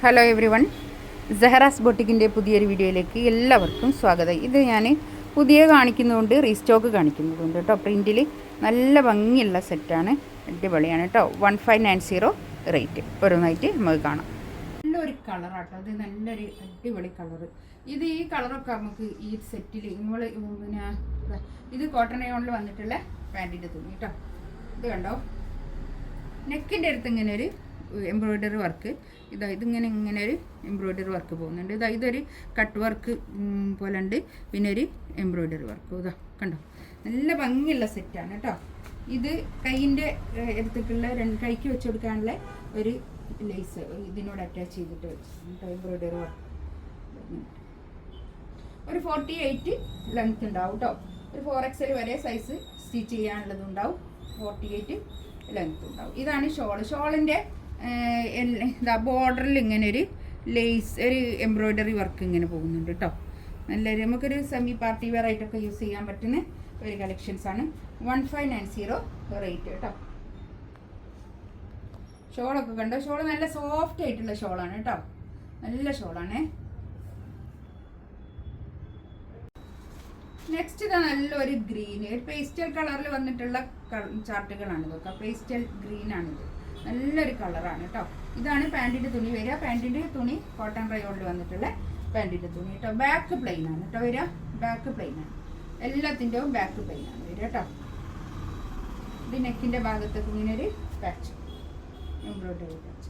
Hello every one, സെഹറാസ് ബൊട്ടിക്കിൻ്റെ പുതിയൊരു വീഡിയോയിലേക്ക് എല്ലാവർക്കും സ്വാഗതം. ഇത് ഞാൻ പുതിയ കാണിക്കുന്നതുകൊണ്ട് റീസ്റ്റോക്ക് കാണിക്കുന്നതുകൊണ്ട് കേട്ടോ. പ്രിൻറ്റിൽ നല്ല ഭംഗിയുള്ള സെറ്റാണ്, അടിപൊളിയാണ് കേട്ടോ. 1590 റേറ്റ്. ഓരോന്നായിട്ട് നമുക്ക് കാണാം. നല്ലൊരു കളറാട്ടോ, അത് നല്ലൊരു അടിപൊളി കളറ്. ഈ കളറൊക്കെ നമുക്ക് ഈ സെറ്റിൽ നമ്മൾ പിന്നെ ഇത് കോട്ടൺ റയോണിൽ വന്നിട്ടുള്ള പാൻറ്റിൻ്റെ തുണി കേട്ടോ. ഇത് കണ്ടോ, നെക്കിൻ്റെ അടുത്ത് ഇങ്ങനെ ഒരു എംബ്രോയ്ഡറി വർക്ക്, ഇതിങ്ങനെ ഒരു എംബ്രോയ്ഡറി വർക്ക് പോകുന്നുണ്ട്. ഇതൊരു കട്ട് വർക്ക് പോലെ ഉണ്ട്, പിന്നെ ഒരു എംബ്രോയ്ഡറി വർക്ക്. കണ്ടോ, നല്ല ഭംഗിയുള്ള സെറ്റാണ് കേട്ടോ. ഇത് കൈയിൻ്റെ അടുത്തേക്കുള്ള കൈക്ക് വെച്ച് കൊടുക്കാനുള്ള ഒരു ലേസ് ഇതിനോട് അറ്റാച്ച് ചെയ്തിട്ട് കേട്ടോ. എംബ്രോയ്ഡറി വർക്ക് ഒരു 48 ലെങ്ത് ഉണ്ടാവും കേട്ടോ. ഒരു 4XL വരെ സൈസ് സ്റ്റിച്ച് ചെയ്യാനുള്ളതുണ്ടാവും. 48 ലെങ്ത് ഉണ്ടാവും. ഇതാണ് ഷോളിൻ്റെ ബോർഡറിൽ ഇങ്ങനെ ഒരു ലേസ്, ഒരു എംബ്രോയ്ഡറി വർക്ക് ഇങ്ങനെ പോകുന്നുണ്ട് കേട്ടോ. നല്ലൊരു നമുക്കൊരു സെമി പാർട്ടി വെയർ ആയിട്ടൊക്കെ യൂസ് ചെയ്യാൻ പറ്റുന്ന ഒരു കളക്ഷൻസാണ്. 1590 റേറ്റ് കേട്ടോ. ഷോളൊക്കെ കണ്ടോ, ഷോള് നല്ല സോഫ്റ്റ് ആയിട്ടുള്ള ഷോളാണ് കേട്ടോ, നല്ല ഷോളാണ്. നെക്സ്റ്റ് ഇതാ നല്ലൊരു ഗ്രീൻ, ഒരു പേസ്റ്റൽ കളറിൽ വന്നിട്ടുള്ള ചാർട്ടുകളാണ് ഇതൊക്കെ. പേസ്റ്റൽ ഗ്രീനാണിത്, നല്ലൊരു കളറാണ് കേട്ടോ. ഇതാണ് പാൻറ്റിൻ്റെ തുണി വരിക. പാൻറ്റിൻ്റെ തുണി കോട്ടൺ റയോണിൽ വന്നിട്ടുള്ള പാൻറ്റിൻ്റെ തുണി കേട്ടോ. ബാക്ക് പ്ലെയിൻ ആണ് കേട്ടോ വരിക, ബാക്ക് പ്ലെയിൻ ആണ്. എല്ലാത്തിൻ്റെയും ബാക്ക് പ്ലെയിൻ ആണ് വരിക കേട്ടോ. ഇത് നെക്കിൻ്റെ ഭാഗത്തേക്ക് ഇങ്ങനെ ഒരു പാച്ച്, എംബ്രോയ്ഡറി പാച്ച്.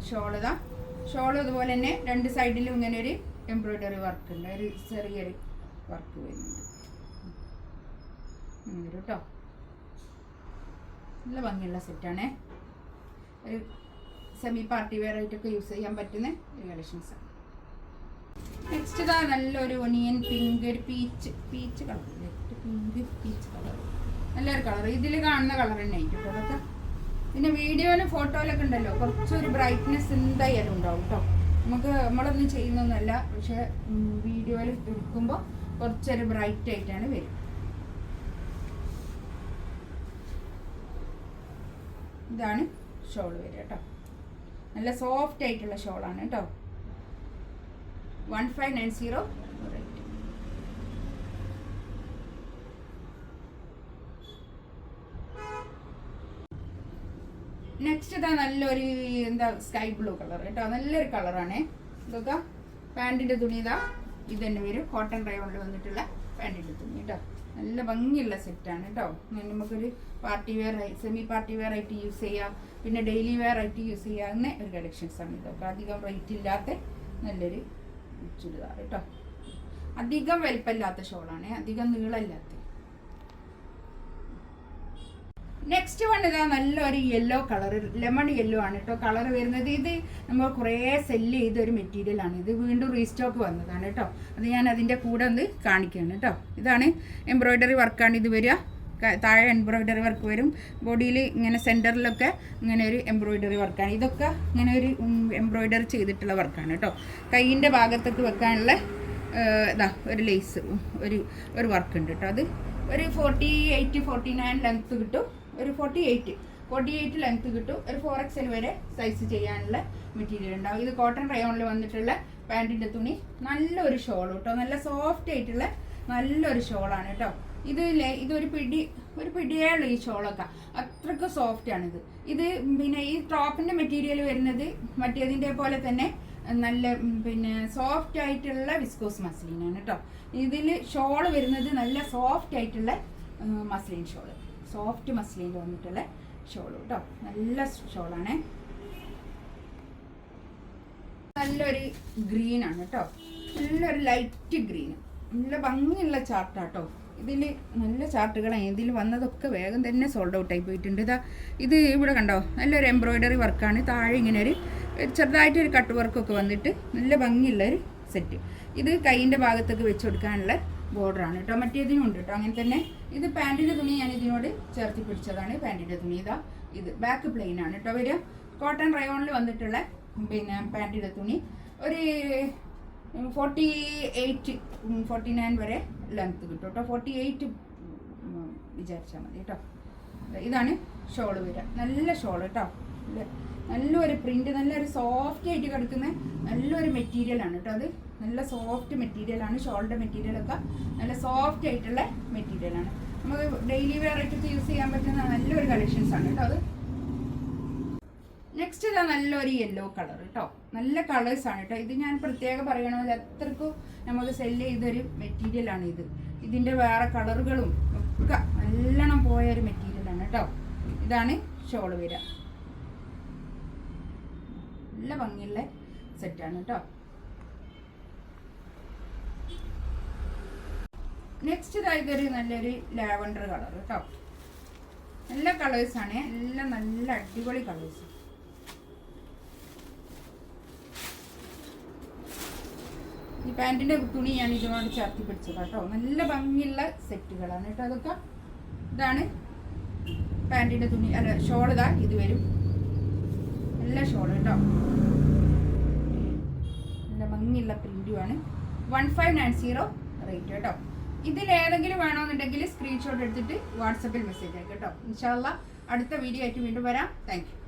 ഷോള് അതുപോലെ തന്നെ രണ്ട് സൈഡിലും ഇങ്ങനെ ഒരു എംബ്രോയ്ഡറി വർക്ക് ഉണ്ട്, ഒരു ചെറിയൊരു വർക്ക് വരുന്നുണ്ട് കേട്ടോ. നല്ല ഭംഗിയുള്ള സെറ്റാണ്, ഒരു സെമി പാർട്ടി വെയർ ആയിട്ടൊക്കെ യൂസ് ചെയ്യാൻ പറ്റുന്ന ഒരു കളക്ഷൻസാണ്. നെക്സ്റ്റ് ഇതാ നല്ലൊരു ഒനിയൻ പിങ്ക്, ഒരു പീച്ച് കളർ, പീച്ച് കളർ, നല്ലൊരു കളർ. ഇതിൽ കാണുന്ന കളർ തന്നെ ആയിരിക്കും കേട്ടോ അതൊക്കെ. പിന്നെ വീഡിയോയിലും ഫോട്ടോയിലൊക്കെ ഉണ്ടല്ലോ, കുറച്ചൊരു ബ്രൈറ്റ്നെസ് എന്തായാലും ഉണ്ടാവും കേട്ടോ. നമ്മളൊന്നും ചെയ്യുന്നൊന്നുമല്ല, പക്ഷെ വീഡിയോയിൽ എടുക്കുമ്പോൾ കുറച്ചൊരു ബ്രൈറ്റ് ആയിട്ടാണ് വരും. ഇതാണ് ഷോൾ വരിക കേട്ടോ, നല്ല സോഫ്റ്റ് ആയിട്ടുള്ള ഷോളാണ് കേട്ടോ. 1590 റേറ്റ്. നെക്സ്റ്റ് ഇതാ നല്ലൊരു സ്കൈ ബ്ലൂ കളർ കേട്ടോ, നല്ലൊരു കളറാണ്. ഇതൊക്കെ പാൻറ്റിൻ്റെ തുണി ഇത് തന്നെ വരും. കോട്ടൺ റയോണിൽ വന്നിട്ടുള്ള പാൻറ്റിൻ്റെ തുണി കേട്ടോ, നല്ല ഭംഗിയുള്ള സെറ്റാണ് കേട്ടോ. നമുക്കൊരു party wear semi party wear ആയിട്ട് യൂസ് ചെയ്യാം, പിന്നെ ഡെയിലി വെയർ ആയിട്ട് യൂസ് ചെയ്യാവുന്ന ഒരു കളക്ഷൻസാണ് ഇതൊക്കെ. അധികം റേറ്റ് ഇല്ലാത്ത നല്ലൊരു ചുരിദാർ കേട്ടോ. അധികം വലിപ്പമില്ലാത്ത ഷോളാണ്, അധികം നീളമില്ലാത്ത. നെക്സ്റ്റ് വൺ ഇതാ നല്ലൊരു യെല്ലോ കളർ, ലെമൺ യെല്ലോ ആണ് കേട്ടോ കളർ വരുന്നത്. ഇത് നമ്മൾ കുറേ സെല്ല് ചെയ്ത ഒരു മെറ്റീരിയലാണ്. ഇത് വീണ്ടും റീസ്റ്റോക്ക് വന്നതാണ് കേട്ടോ. അത് ഞാൻ അതിൻ്റെ കൂടെ ഒന്ന് കാണിക്കുകയാണ് കേട്ടോ. ഇതാണ് എംബ്രോയ്ഡറി വർക്കാണ് ഇത് വരിക. താഴെ എംബ്രോയ്ഡറി വർക്ക് വരും, ബോഡിയിൽ ഇങ്ങനെ സെൻറ്ററിലൊക്കെ ഇങ്ങനെ ഒരു എംബ്രോയ്ഡറി വർക്കാണ്. ഇതൊക്കെ ഇങ്ങനെ ഒരു എംബ്രോയ്ഡറി ചെയ്തിട്ടുള്ള വർക്കാണ് കേട്ടോ. കൈയിൻ്റെ ഭാഗത്തേക്ക് വെക്കാനുള്ള ഒരു ലേസ് ഒരു വർക്ക് ഉണ്ട് കേട്ടോ. അത് ഒരു 48-49 ലെങ്ത്ത് കിട്ടും. ഒരു 48 ലെങ്ത്ത് കിട്ടും. ഒരു 4XL വരെ സൈസ് ചെയ്യാനുള്ള മെറ്റീരിയൽ ഉണ്ടാവും. ഇത് കോട്ടൺ റയോണിൽ വന്നിട്ടുള്ള പാൻറ്റിൻ്റെ തുണി, നല്ലൊരു ഷോൾ കേട്ടോ, നല്ല സോഫ്റ്റ് ആയിട്ടുള്ള നല്ലൊരു ഷോളാണ് കേട്ടോ. ഇതൊരു പിടിയേ ഉള്ളൂ ഈ ഷോളൊക്കെ, അത്രയ്ക്ക് സോഫ്റ്റ് ആണിത്. ഇത് പിന്നെ ഈ ടോപ്പിൻ്റെ മെറ്റീരിയൽ വരുന്നത് മറ്റേതിൻ്റെ പോലെ തന്നെ നല്ല പിന്നെ സോഫ്റ്റ് ആയിട്ടുള്ള വിസ്കോസ് മസ്ലിനാണ് കേട്ടോ. ഇതിൽ ഷോള് വരുന്നത് നല്ല സോഫ്റ്റ് ആയിട്ടുള്ള മസ്ലിൻ ഷോള്, സോഫ്റ്റ് മസ്ലിനിൽ വന്നിട്ടുള്ള ഷോള് കേട്ടോ, നല്ല ഷോളാണ്. നല്ലൊരു ഗ്രീനാണ് കേട്ടോ, നല്ലൊരു ലൈറ്റ് ഗ്രീൻ, നല്ല ഭംഗിയുള്ള ചാർട്ടാട്ടോ. ഇതിൽ നല്ല ചാർട്ടുകളാണ്. ഇതിൽ വന്നതൊക്കെ വേഗം തന്നെ സോൾഡ് ഔട്ടായി പോയിട്ടുണ്ട്. ഇത് ഇവിടെ കണ്ടോ, നല്ലൊരു എംബ്രോയ്ഡറി വർക്കാണ്. താഴെ ഇങ്ങനെ ഒരു ചെറുതായിട്ടൊരു കട്ട് വർക്കൊക്കെ വന്നിട്ട് നല്ല ഭംഗിയുള്ളൊരു സെറ്റ്. ഇത് കൈയിൻ്റെ ഭാഗത്തേക്ക് വെച്ച് കൊടുക്കാനുള്ള ബോർഡറാണ് കേട്ടോ. മറ്റേതിനും ഉണ്ട് കേട്ടോ അങ്ങനെ തന്നെ. ഇത് പാൻറ്റിൻ്റെ തുണി ഞാൻ ഇതിനോട് ചേർത്തി പിടിച്ചതാണ്. പാൻറ്റിൻ്റെ തുണി ഇത് ബാക്ക് പ്ലെയിൻ ആണ് കേട്ടോ വരിക. കോട്ടൺ റയോണിൽ വന്നിട്ടുള്ള പിന്നെ പാൻറ്റിൻ്റെ തുണി ഒരു 48-49 വരെ ലെങ്ത്ത് കിട്ടും കേട്ടോ. 48 വിചാരിച്ചാൽ മതി കേട്ടോ. ഇതാണ് ഷോള് വരിക, നല്ല ഷോൾ കേട്ടോ. നല്ലൊരു പ്രിന്റ്, നല്ലൊരു സോഫ്റ്റ് ആയിട്ട് കിടക്കുന്ന നല്ലൊരു മെറ്റീരിയലാണ് കേട്ടോ. അത് നല്ല സോഫ്റ്റ് മെറ്റീരിയലാണ്. ഷോളിൻ്റെ മെറ്റീരിയലൊക്കെ നല്ല സോഫ്റ്റ് ആയിട്ടുള്ള മെറ്റീരിയലാണ്. നമുക്ക് ഡെയിലി വെയർ ആയിട്ട് യൂസ് ചെയ്യാൻ പറ്റുന്ന നല്ലൊരു കളക്ഷൻസ് ആണ് കേട്ടോ അത്. നെക്സ്റ്റ് ഇതാ നല്ലൊരു യെല്ലോ കളർ കേട്ടോ. നല്ല കളേഴ്സാണ് കേട്ടോ. ഇത് ഞാൻ പ്രത്യേകം പറയണമെങ്കിൽ അത്രക്കും നമുക്ക് സെല്ല് ചെയ്തൊരു മെറ്റീരിയലാണ് ഇത്. ഇതിൻ്റെ വേറെ കളറുകളും ഒക്കെ നല്ലോണം പോയ ഒരു മെറ്റീരിയലാണ് കേട്ടോ. ഇതാണ് ഷോള് വരിക. നല്ല ഭംഗിയുള്ള സെറ്റാണ് കേട്ടോ. നെക്സ്റ്റ് ഇതൊരു നല്ലൊരു ലാവൻഡർ കളർ കേട്ടോ. നല്ല കളേഴ്സാണ്, എല്ലാം നല്ല അടിപൊളി കളേഴ്സ്. ഈ പാൻറ്റിൻ്റെ തുണി ഞാൻ ഇതുകൊണ്ട് ചേർത്തി പിടിച്ചത് കേട്ടോ. നല്ല ഭംഗിയുള്ള സെറ്റുകളാണ് കേട്ടോ അതൊക്കെ. ഇതാണ് പാൻറ്റിൻ്റെ തുണി, അല്ല ഷോൾ. ഇതാ ഇത് വരും, നല്ല ഷോൾ കേട്ടോ. നല്ല ഭംഗിയുള്ള പ്രിന്റുമാണ്. 1590 റേറ്റ് കേട്ടോ. ഇതിലേതെങ്കിലും വേണമെന്നുണ്ടെങ്കിൽ സ്ക്രീൻഷോട്ട് എടുത്തിട്ട് വാട്സപ്പിൽ മെസ്സേജ് ആയി കേട്ടോ. ഇൻഷാ അല്ലാഹ് അടുത്ത വീഡിയോ ആയിട്ട് വീണ്ടും വരാം. Thank you.